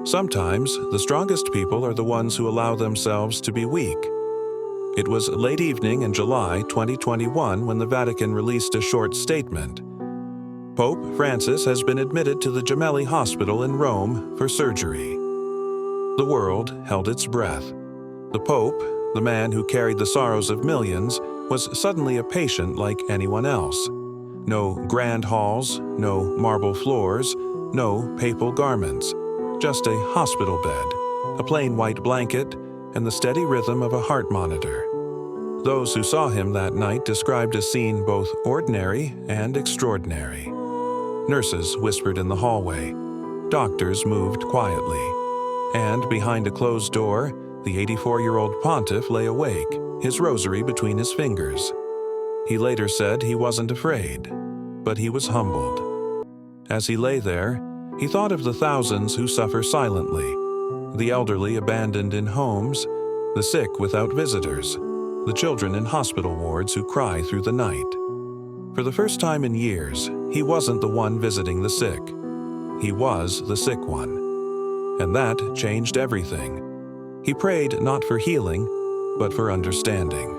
Sometimes, the strongest people are the ones who allow themselves to be weak. It was late evening in July 2021 when the Vatican released a short statement. Pope Francis has been admitted to the Gemelli Hospital in Rome for surgery. The world held its breath. The Pope, the man who carried the sorrows of millions, was suddenly a patient like anyone else. No grand halls, no marble floors, no papal garments. Just a hospital bed, a plain white blanket, and the steady rhythm of a heart monitor. Those who saw him that night described a scene both ordinary and extraordinary. Nurses whispered in the hallway. Doctors moved quietly. And behind a closed door, the 84-year-old pontiff lay awake, his rosary between his fingers. He later said he wasn't afraid, but he was humbled. As he lay there, he thought of the thousands who suffer silently, the elderly abandoned in homes, the sick without visitors, the children in hospital wards who cry through the night. For the first time in years, he wasn't the one visiting the sick. He was the sick one. And that changed everything. He prayed not for healing, but for understanding.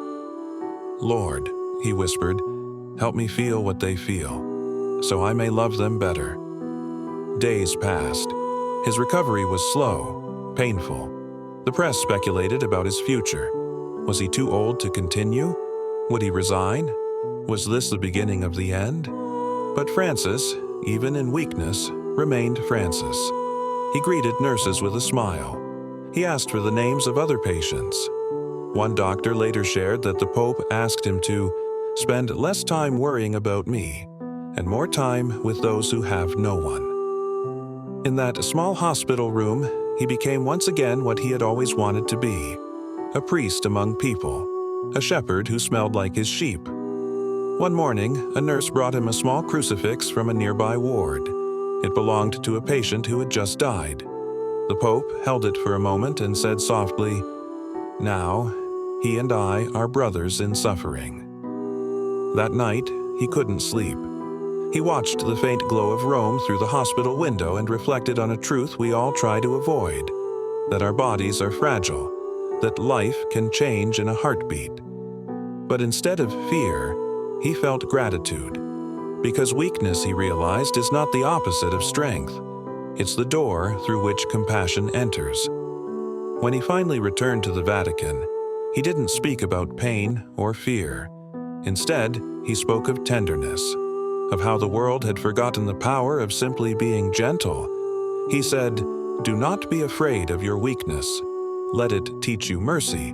"Lord," he whispered, "help me feel what they feel, so I may love them better." Days passed. His recovery was slow, painful. The press speculated about his future. Was he too old to continue? Would he resign? Was this the beginning of the end? But Francis, even in weakness, remained Francis. He greeted nurses with a smile. He asked for the names of other patients. One doctor later shared that the Pope asked him to spend less time worrying about me and more time with those who have no one. In that small hospital room, he became once again what he had always wanted to be, a priest among people, a shepherd who smelled like his sheep. One morning, a nurse brought him a small crucifix from a nearby ward. It belonged to a patient who had just died. The Pope held it for a moment and said softly, "Now, he and I are brothers in suffering." That night, he couldn't sleep. He watched the faint glow of Rome through the hospital window and reflected on a truth we all try to avoid, that our bodies are fragile, that life can change in a heartbeat. But instead of fear, he felt gratitude. Because weakness, he realized, is not the opposite of strength. It's the door through which compassion enters. When he finally returned to the Vatican, he didn't speak about pain or fear. Instead, he spoke of tenderness, of how the world had forgotten the power of simply being gentle. He said, "Do not be afraid of your weakness. Let it teach you mercy."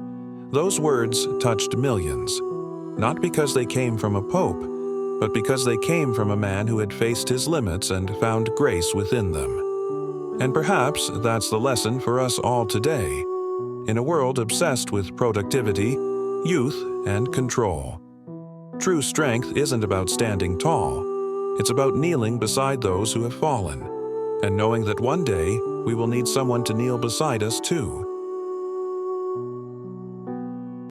Those words touched millions, not because they came from a pope, but because they came from a man who had faced his limits and found grace within them. And perhaps that's the lesson for us all today, in a world obsessed with productivity, youth, and control. True strength isn't about standing tall. It's about kneeling beside those who have fallen, and knowing that one day we will need someone to kneel beside us too.